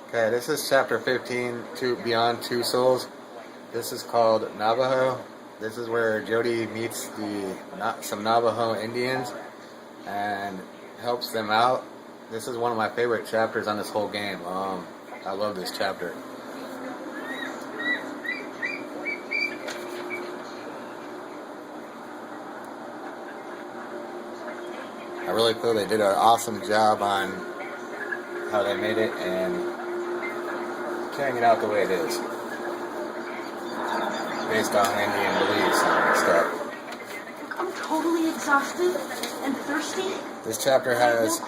Okay, this is chapter 15, Beyond Two Souls. This is called Navajo. This is where Jody meets some Navajo Indians and helps them out. This is one of my favorite chapters on this whole game. I love this chapter. I really feel they did an awesome job on how they made it and carrying it out the way it is, based on Indian beliefs and stuff. I'm totally exhausted and thirsty. This chapter has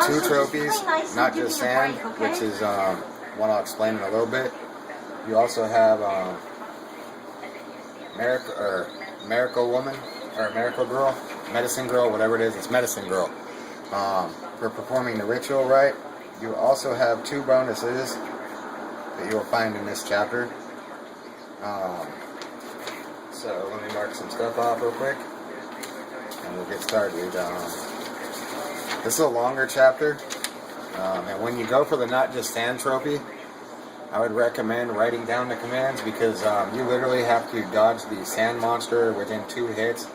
two trophies, not just sand, which is one I'll explain in a little bit. You also have Miracle Woman, or Miracle Girl, Medicine Girl, whatever it is, it's Medicine Girl. For performing the ritual right. You also have two bonuses that you'll find in this chapter. So let me mark some stuff off real quick, and we'll get started. This is a longer chapter, and when you go for the Not Just Sand trophy, I would recommend writing down the commands because you literally have to dodge the sand monster within 2 hits.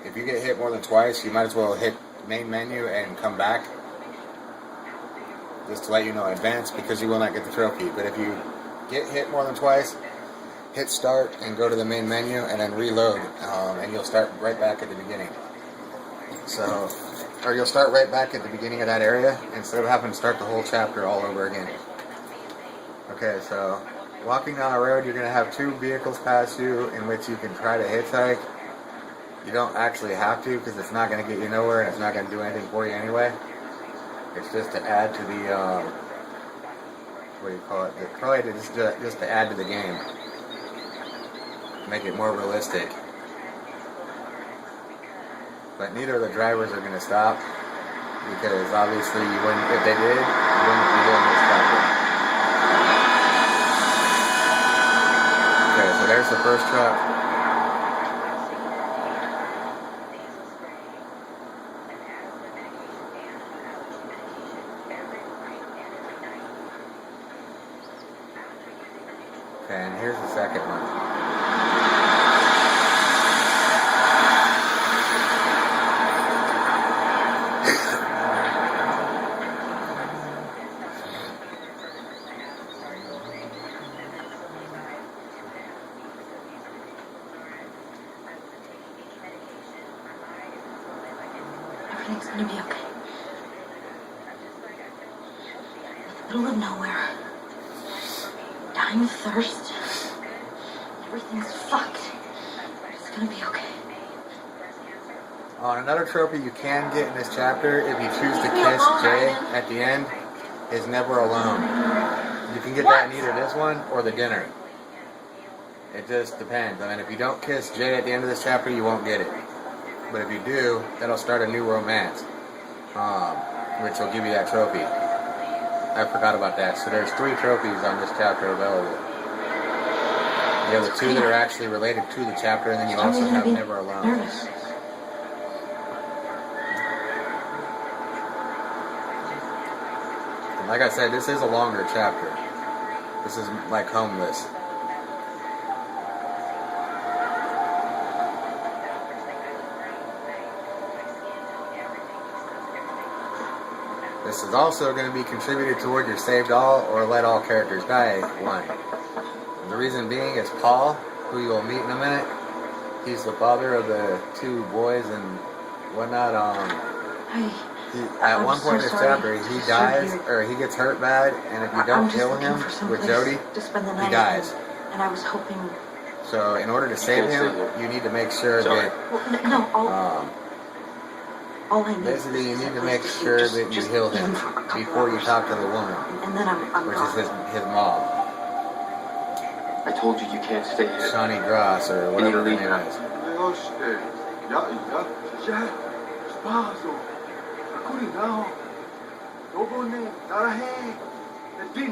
If you get hit more than twice, you might as well hit main menu and come back, just to let you know in advance, because you will not get the trophy. But if you get hit more than twice, hit start and go to the main menu and then reload, and you'll start right back at the beginning. Or you'll start right back at the beginning of that area instead of having to start the whole chapter all over again. Okay, so walking down the road, you're going to have 2 vehicles pass you in which you can try to hitchhike. You don't actually have to because it's not going to get you nowhere and it's not going to do anything for you anyway. It's just to add to the, what do you call it? Probably just to add to the game. Make it more realistic. But neither of the drivers are going to stop because obviously you wouldn't, if they did, you wouldn't be doing this chapter. Okay, so there's the first truck. Okay, and here's the second one. Everything's gonna be okay. In the middle of nowhere, dying of thirst. Everything's fucked. It's gonna be okay. On another trophy you can get in this chapter, if you choose to kiss Jay at the end, is Never Alone. You can get that in either this one or the dinner. It just depends. I mean, if you don't kiss Jay at the end of this chapter, you won't get it. But if you do, that'll start a new romance, which will give you that trophy. I forgot about that. So there's 3 trophies on this chapter available. You have the 2 that are actually related to the chapter, and then you also have Never Alone. And like I said, this is a longer chapter. This is like Homeless. This is also going to be contributed toward your saved all or let all characters die one. The reason being is Paul, who you will meet in a minute. He's the father of the 2 boys and whatnot. At one point in this chapter, he dies, or he gets hurt bad, and if you don't kill him with Jody, he dies. And I was hoping. So in order to save him, you need to make sure that. All I need basically, you need to make sure that you heal him before you talk to the woman, and then I'm which is his mom. I told you can't stay here. Shawnee Gross, or whatever her name is.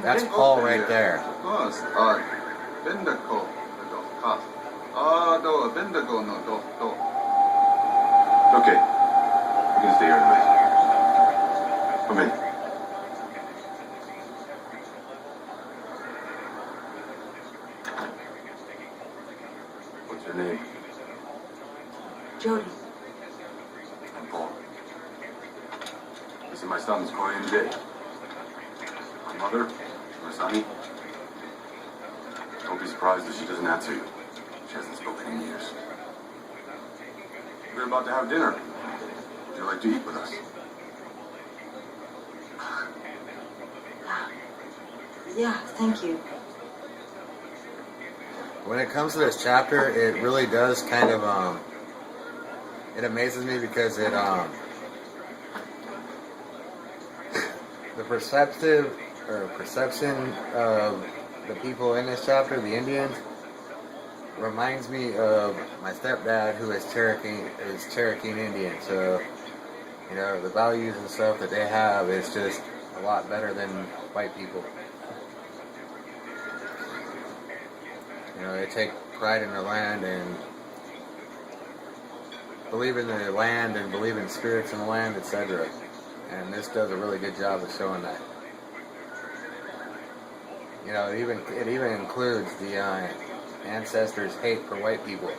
That's Paul right there. Okay. You can stay here tonight. Come in. What's your name? Jody. I'm Paul. Listen, my son's calling in today. My mother, Masani. Don't be surprised if she doesn't answer you. She hasn't spoken in years. We're about to have dinner. Would you like to eat with us? Yeah, thank you. When it comes to this chapter, it really does kind of it amazes me because it the perception of the people in this chapter, the Indians, reminds me of my stepdad, who is Cherokee Indian. So, you know, the values and stuff that they have is just a lot better than white people. You know, they take pride in their land and believe in the land and believe in spirits in the land, etc. And this does a really good job of showing that. You know, it even includes the ancestors' hate for white people,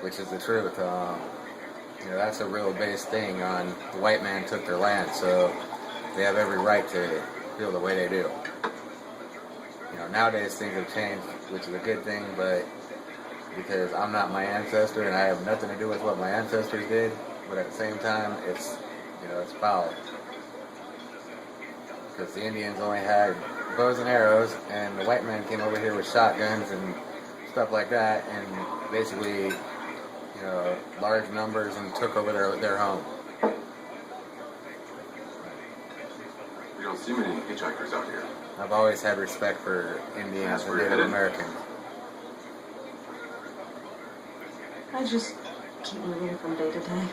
which is the truth. You know, that's a real base thing on the white man took their land, so they have every right to feel the way they do. You know, nowadays things have changed, which is a good thing, but because I'm not my ancestor and I have nothing to do with what my ancestors did, but at the same time, it's, you know, it's foul. Because the Indians only had bows and arrows, and the white man came over here with shotguns and stuff like that, and basically, you know, large numbers and took over their home. We don't see many hitchhikers out here. I've always had respect for Indians and Native Americans. I just keep moving from day to day.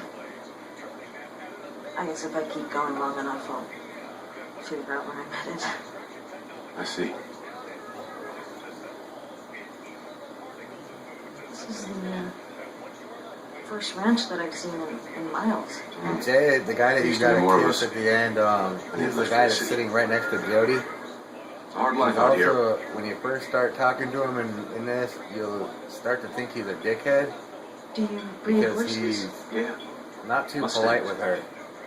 I guess if I keep going long enough, I'll figure out where I'm headed. I see. This is the first ranch that I've seen in miles. Jay, the guy that you got to kiss at the end, he's the guy that's sitting right next to Jody. It's a hard life out here. Also, when you first start talking to him in this, you'll start to think he's a dickhead. Do you breed Because horses? he's Yeah. not too Mustangs. polite with her.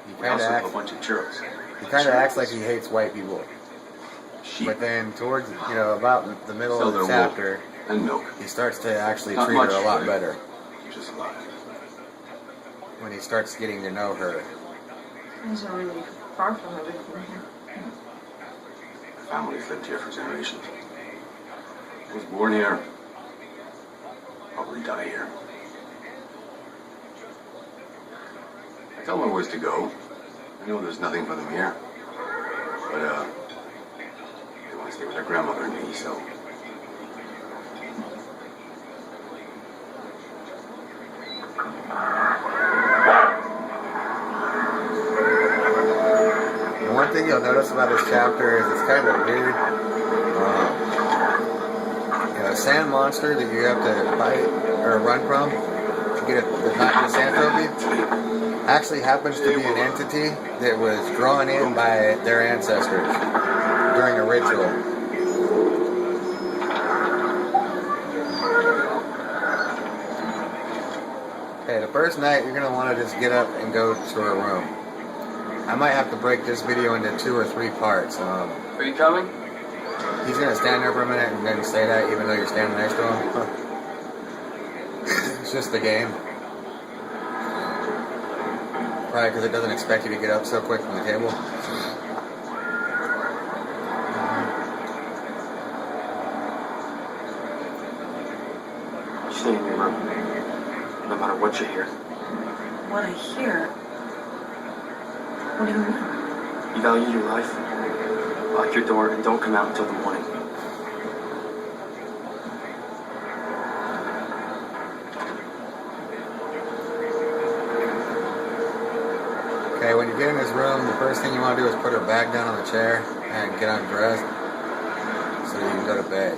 He We kind also of have a acts. bunch of churros. He kind of acts like he hates white people. Sheep. But then towards, you know, about the middle Sell of the their wool chapter, and milk. he starts to actually Not treat her much, a lot but better. Just a lot. When he starts getting to know her. Things are really far from everything here. Family's lived here for generations. I was born here. Probably die here. I tell my boys to go. I know there's nothing for them here. But, they want to stay with their grandmother and me, so. One thing you'll notice about this chapter is it's kind of weird. You know, a sand monster that you have to fight or run from to get the sand trophy actually happens to be an entity that was drawn in by their ancestors during a ritual. Okay, the first night you're going to want to just get up and go to her room. I might have to break this video into 2 or 3 parts. Are you coming? He's gonna stand there for a minute and then say that even though you're standing next to him. It's just the game. Probably because it doesn't expect you to get up so quick from the table. Stay in your room. No matter what you hear. What I hear? What do you mean? You value your life? Lock your door and don't come out until the morning. Okay, when you get in his room, the first thing you want to do is put her back down on the chair and get undressed so you can go to bed.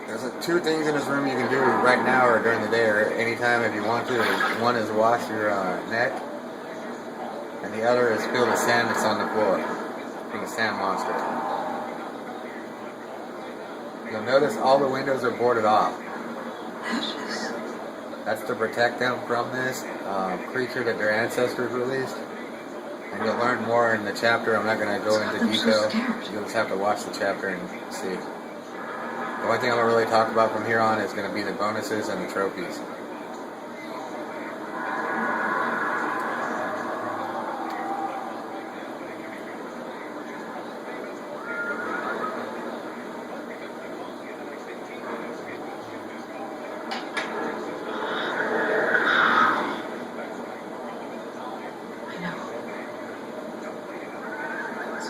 There's 2 things in this room you can do right now or during the day or anytime if you want to. One is wash your neck and the other is filled with sand that's on the floor from the sand monster. You'll notice all the windows are boarded off. That's to protect them from this creature that their ancestors released. And you'll learn more in the chapter. I'm not going to go into detail. You'll just have to watch the chapter and see. The only thing I'm going to really talk about from here on is going to be the bonuses and the trophies.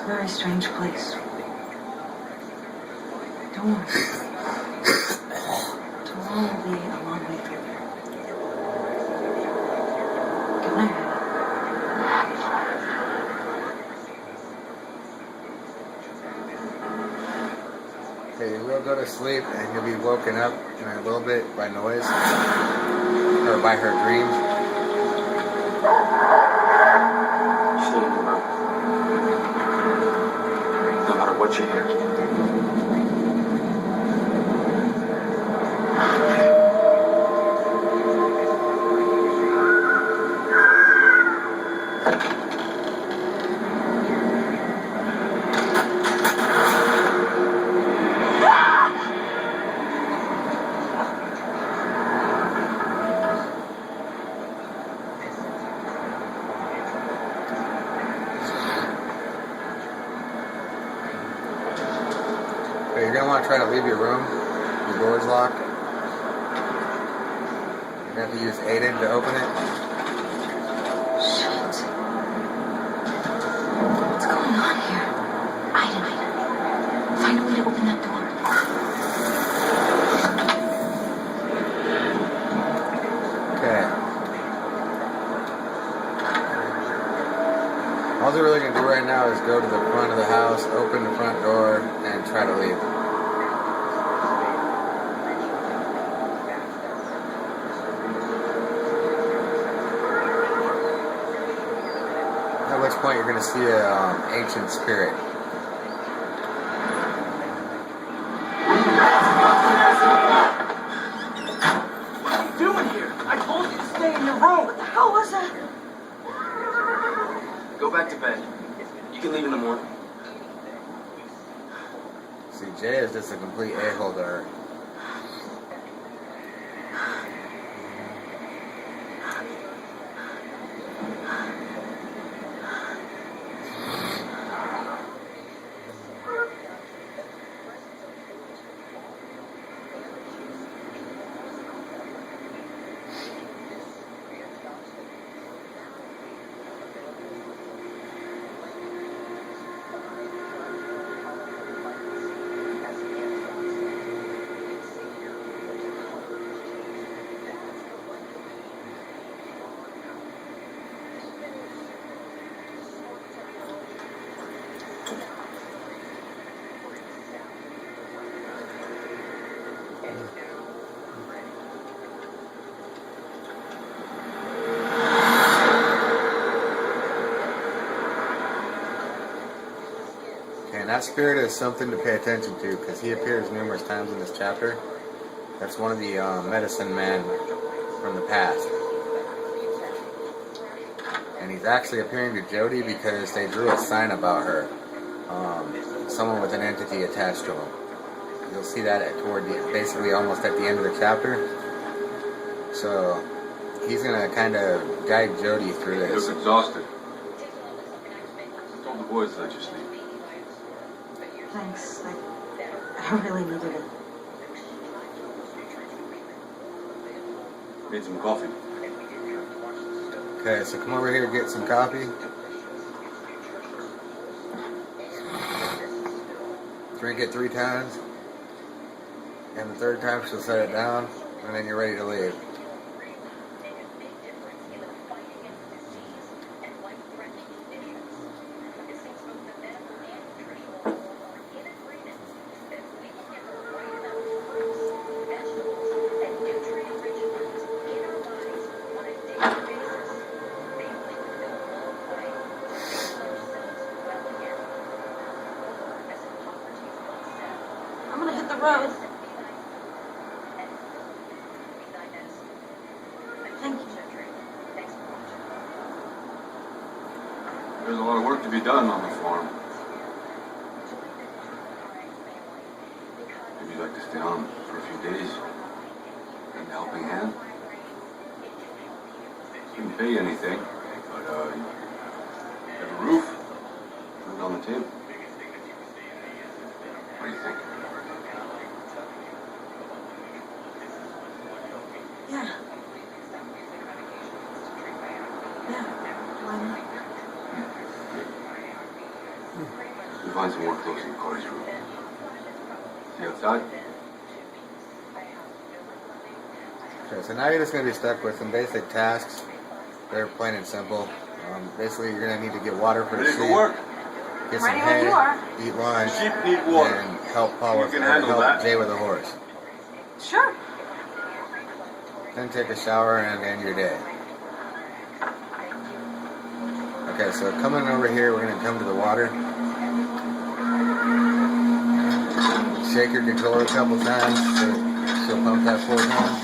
Very strange place. Don't worry. Tomorrow will be a long way through there. Good night. Okay, you will go to sleep and you'll be woken up in a little bit by noise or by her dreams. Stay in your room. No matter what you hear. You're going to want to try to leave your room. Your door's locked. You're going to have to use Aiden to open it. Shit. What's going on here? Aiden. Find a way to open that door. Okay. All they're really going to do right now is go to the front of the house, open the front door, and try to leave. At which point you're going to see an ancient spirit. What are you doing here? I told you to stay in your room. What the hell was that? Go back to bed. You can leave in the morning. See, Jay is just a complete a-hole to her. And that spirit is something to pay attention to because he appears numerous times in this chapter. That's one of the medicine men from the past. And he's actually appearing to Jody because they drew a sign about her. Someone with an entity attached to him. You'll see that basically almost at the end of the chapter. So he's going to kind of guide Jody through You this. look exhausted. I told the boys to let you sleep. Thanks. I really needed it. Made some coffee. Okay, so come over here and get some coffee. Drink it 3 times. And the 3rd time she'll set it down. And then you're ready to leave. road. Thank you. There's a lot of work to be done on the farm. Maybe you'd like to stay on for a few days. Need a helping hand? Couldn't pay you anything, but you have a roof, food on the table. What do you think? Yeah. Yeah. Why not? We'll find some work close to Corey's room. See outside? Okay, so now you're just going to be stuck with some basic tasks. They're plain and simple. Basically, you're going to need to get water for the Ready for sheep, work? get some Ready when hay, you are. eat lunch, Sheep need water. and help Paul You with, can or handle help that. Jay with the horse. Sure. Then take a shower and end your day. Okay, so coming over here, we're going to come to the water. Shake your controller a couple times so she'll pump that 4 times.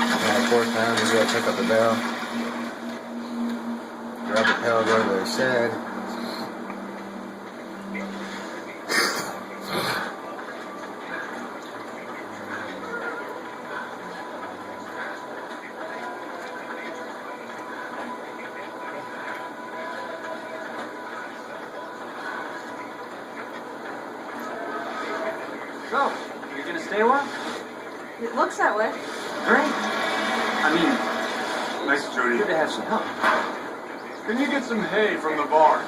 And that 4th time, you go pick up the bell. Grab the pail, go to the shed. So, you're gonna stay a while? It looks that way. Great. I mean, Nice, Jody. good to have some help. Can you get some hay from the barn?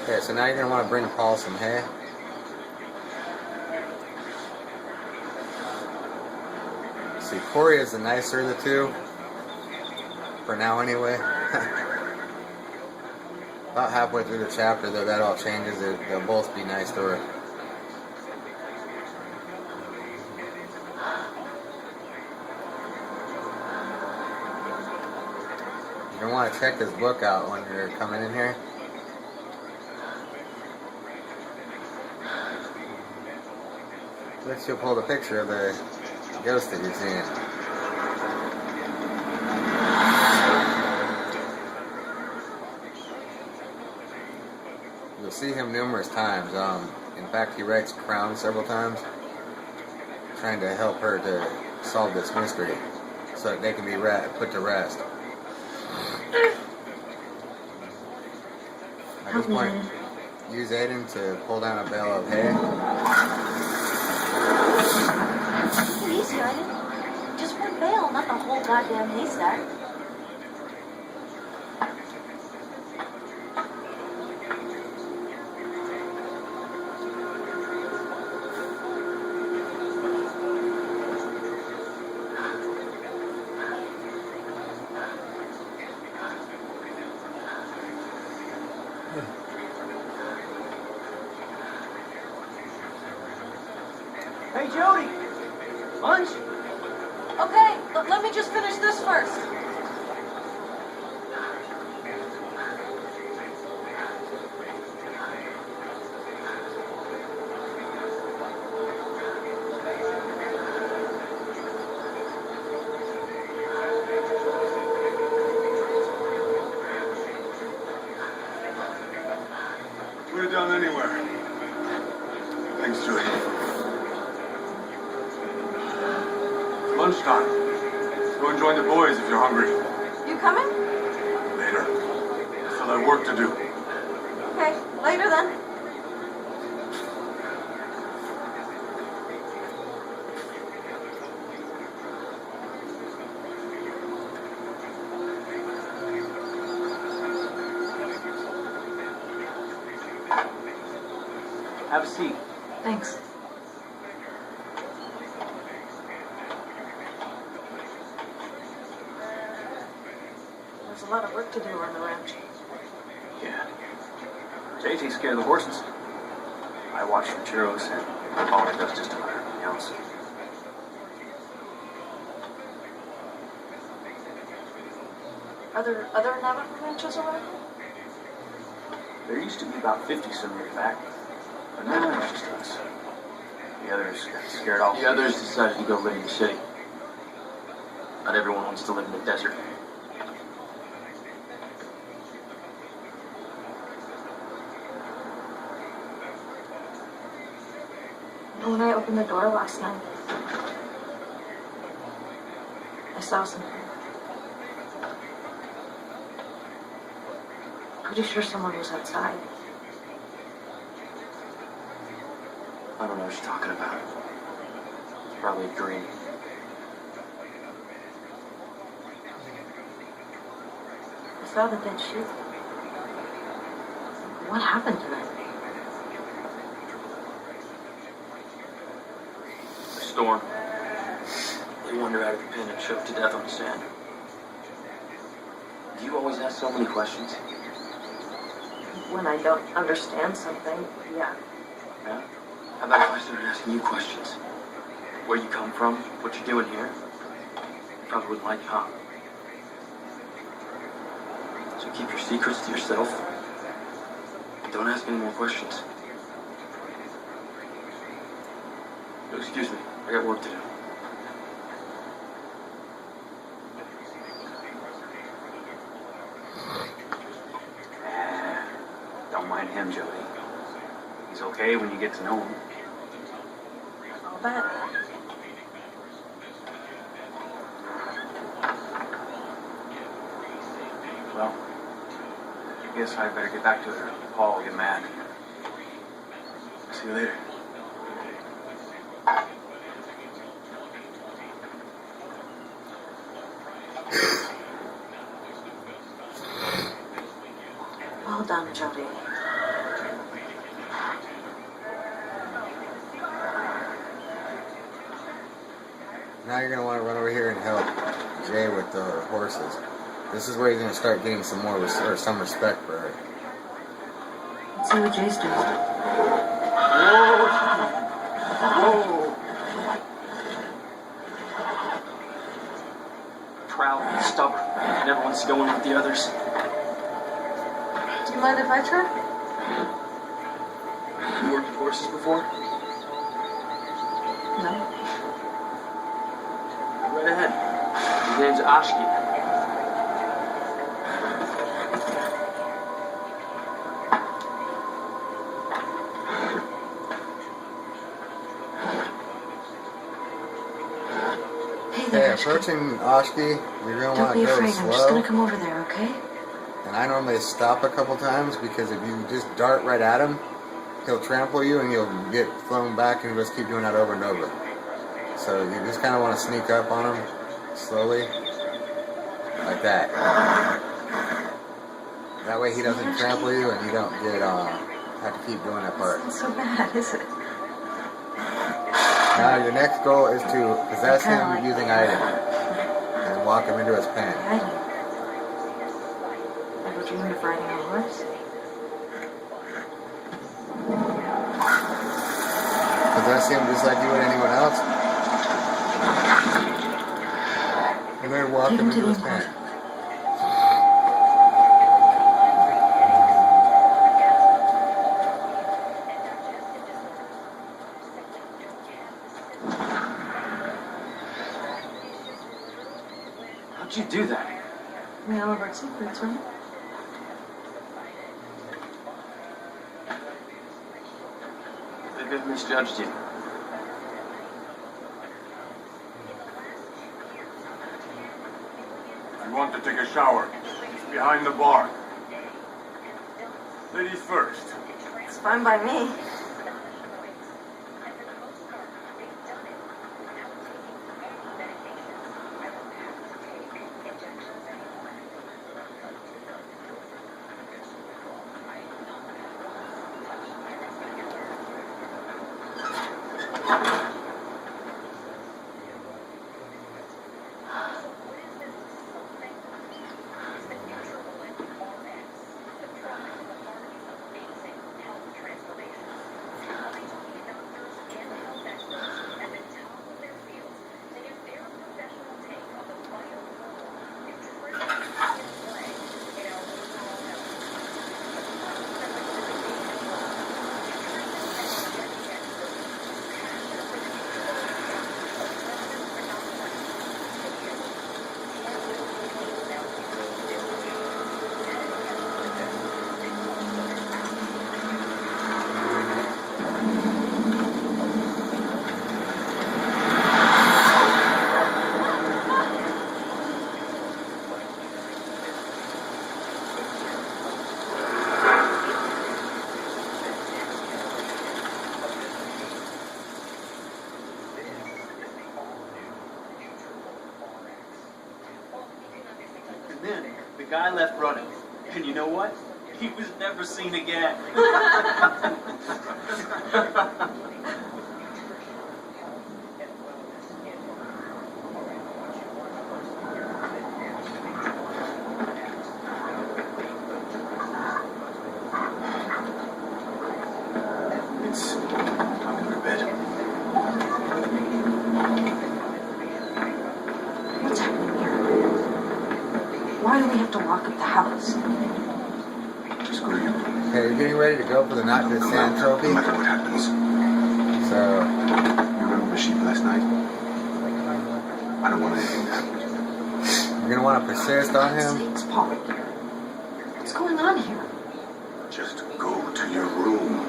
Okay, so now you're going to want to bring Paul some hay. See, Corey is the nicer of the two. For now, anyway. About halfway through the chapter, though, that all changes. They'll both be nice to her. You're going to want to check this book out when you're coming in here. Let's you pull the picture of the ghost that you're seeing. You'll see him numerous times. In fact, he writes Crown several times, trying to help her to solve this mystery, so that they can be put to rest. At this point, use Aiden to pull down a bale of hay. Take it easy, Aiden. Just one bale, not the whole goddamn haystack. Hey, Jody! Lunch? Okay, but let me just finish this first. Put it down anywhere. Thanks, Jody. Lunchtime. Go and join the boys if you're hungry. You coming? Later. I still have work to do. Okay, later then. Have a seat. Thanks. There's a lot of work to do on the ranch. Yeah. Jay takes care of the horses. I watch for churros, and Paula does just about everything else. Are there other Navajo ranches around? There used to be about 50 some years back. But now it's just us. The others got scared off. The others decided to go live in the city. Not everyone wants to live in the desert. When I opened the door last night, I saw something. Pretty sure someone was outside. I don't know what you're talking about. It's probably a dream. I saw the dead sheep. What happened to them? A storm. They wander out of the pen and choked to death on the sand. Do you always ask so many questions? When I don't understand something, yeah. Yeah? How about if I started asking you questions? Where you come from? What you're doing here? You probably wouldn't like it, huh? So keep your secrets to yourself. And don't ask any more questions. Excuse me, I got work to do. Don't mind him, Jody. He's okay when you get to know him. I'll bet. Well, I guess I better get back to her. Paul will get mad. See you later. Well done, Jody. Now you're gonna want to run over here and help Jay with the horses. This is where he's gonna start getting some more or some respect for her. Let's see what Jay's doing. Whoa! Proud and stubborn. Never wants to go in with the others. Do you mind if I try? You worked with horses before? No. Right ahead. His name's Ashki. Hey Hey, there, Ashki. approaching Oshki, you're gonna Don't want be to go afraid. I'm just gonna slow. come over there, okay? And I normally stop a couple times because if you just dart right at him, he'll trample you and you'll get thrown back and just keep doing that over and over. So you just kind of want to sneak up on him slowly, like that. That way he doesn't trample you and you don't get have to keep doing that part. It's not so bad, is it? Now your next goal is to possess Kinda him like- using item and walk him into his pen. I do. Ever dreamed of riding a horse? Possess him just like you would anyone else, and then walk Take him him to into the his pen. enclosure. How'd you do that? We all have our secrets, right? Maybe I've misjudged you. You want to take a shower? It's behind the bar. Ladies first. It's fine by me. And then the guy left running. And you know what? He was never seen again. It's time to go to bed. What's happening here? Why do we have to lock up the house? Screw you. Okay, you're getting ready to go for the Not This Sand No trophy. matter what happens. So, You remember the sheep last night? I don't want anything to happen to them. you're going to want to persist on him. Thanks, Paul. What's going on here? Just go to your room.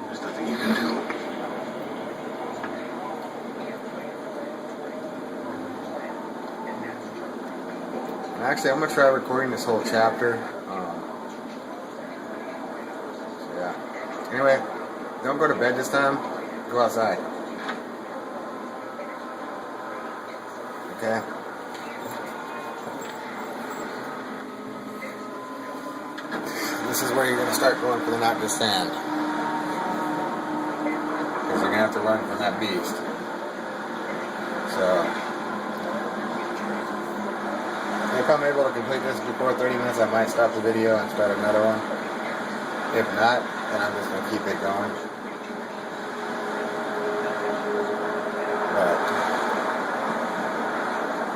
There's nothing you can do. Actually, I'm going to try recording this whole chapter. So, yeah. Anyway, don't go to bed this time. Go outside. Okay? This is where you're going to start going for the Not This Sand. Because you're going to have to run from that beast. So, if I'm able to complete this before 30 minutes, I might stop the video and start another one. If not, then I'm just going to keep it going. But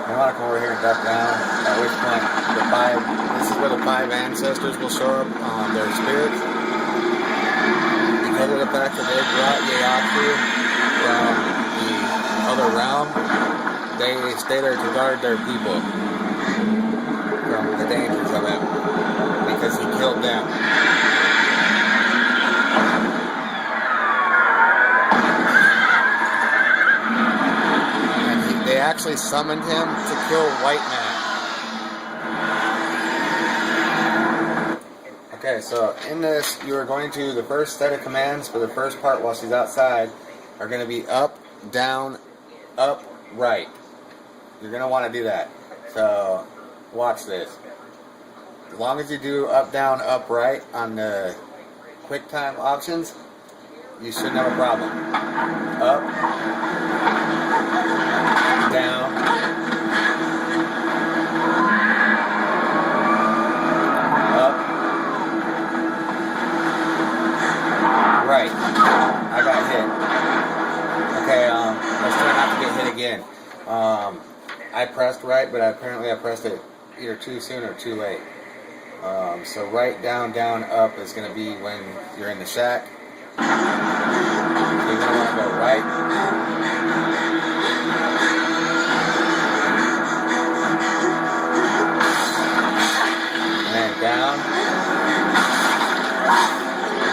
I want to come over here and duck down, at which point this is where the 5 ancestors will show up on their spirits. Because of the fact that they brought Yeoku from the other realm, they stay there to guard their people from the dangers of him, because he killed them. And they actually summoned him to kill White Man. Okay, so in this, you are going to, the first set of commands for the first part while she's outside are going to be up, down, up, right. You're going to want to do that. So, watch this. As long as you do up, down, up, right on the quick time options, you shouldn't have a problem. Up, down, up, right. I got hit. Okay, let's try not to get hit again. I pressed right, but apparently I pressed it either too soon or too late. So right, down, down, up is going to be when you're in the shack. So you're going to want to go right. And then down.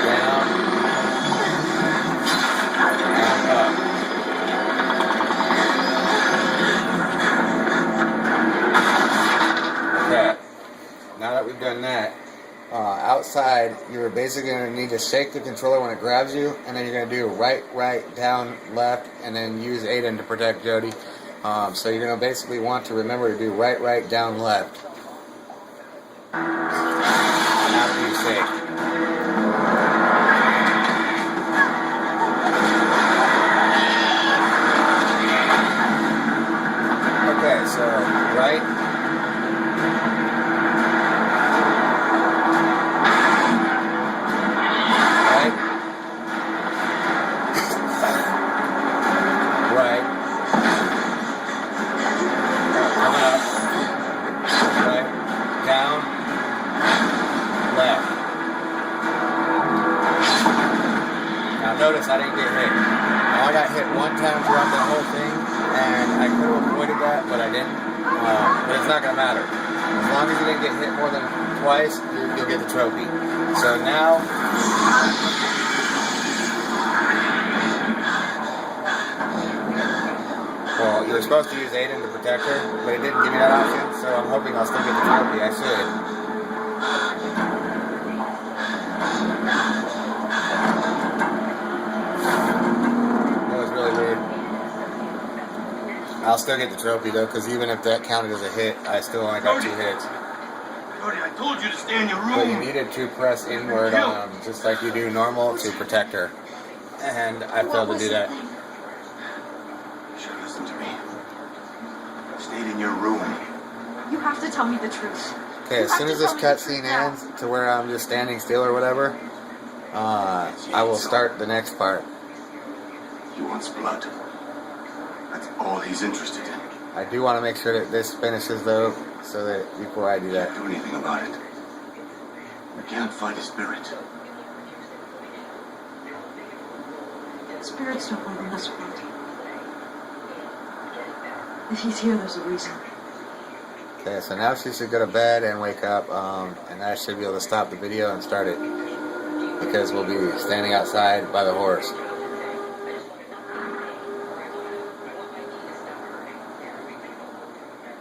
Down. And up. Okay. Now that we've done that, outside, you're basically going to need to shake the controller when it grabs you, and then you're going to do right, right, down, left, and then use Aiden to protect Jody. So you're going to basically want to remember to do right, right, down, left. After you shake. Okay, so right. Notice I didn't get hit. I got hit one time throughout the whole thing, and I could have avoided that, but I didn't. But it's not going to matter. As long as you didn't get hit more than twice, you'll get the trophy. So now, well, you were supposed to use Aiden to protect her, but it didn't give me that option, so I'm hoping I'll still get the trophy. I should. I'll still get the trophy though, because even if that counted as a hit, I still only got 2 hits. Cody, I told you to stay in your But you room. needed to press inward on him, just like you do normal, to protect her. And I failed to do that. You should listen to me. Stayed in your room. You have to tell me the truth. Okay, as soon as this cutscene ends, to where I'm just standing still or whatever, I will start the next part. He wants blood. That's all he's interested in. I do want to make sure that this finishes though, so that before I do that. Can't do anything about it. We can't fight a spirit. Spirits don't live in this world. If he's here, there's a reason. Okay, so now she should go to bed and wake up, and I should be able to stop the video and start it, because we'll be standing outside by the horse.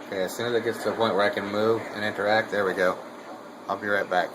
Okay, as soon as it gets to the point where I can move and interact, there we go. I'll be right back.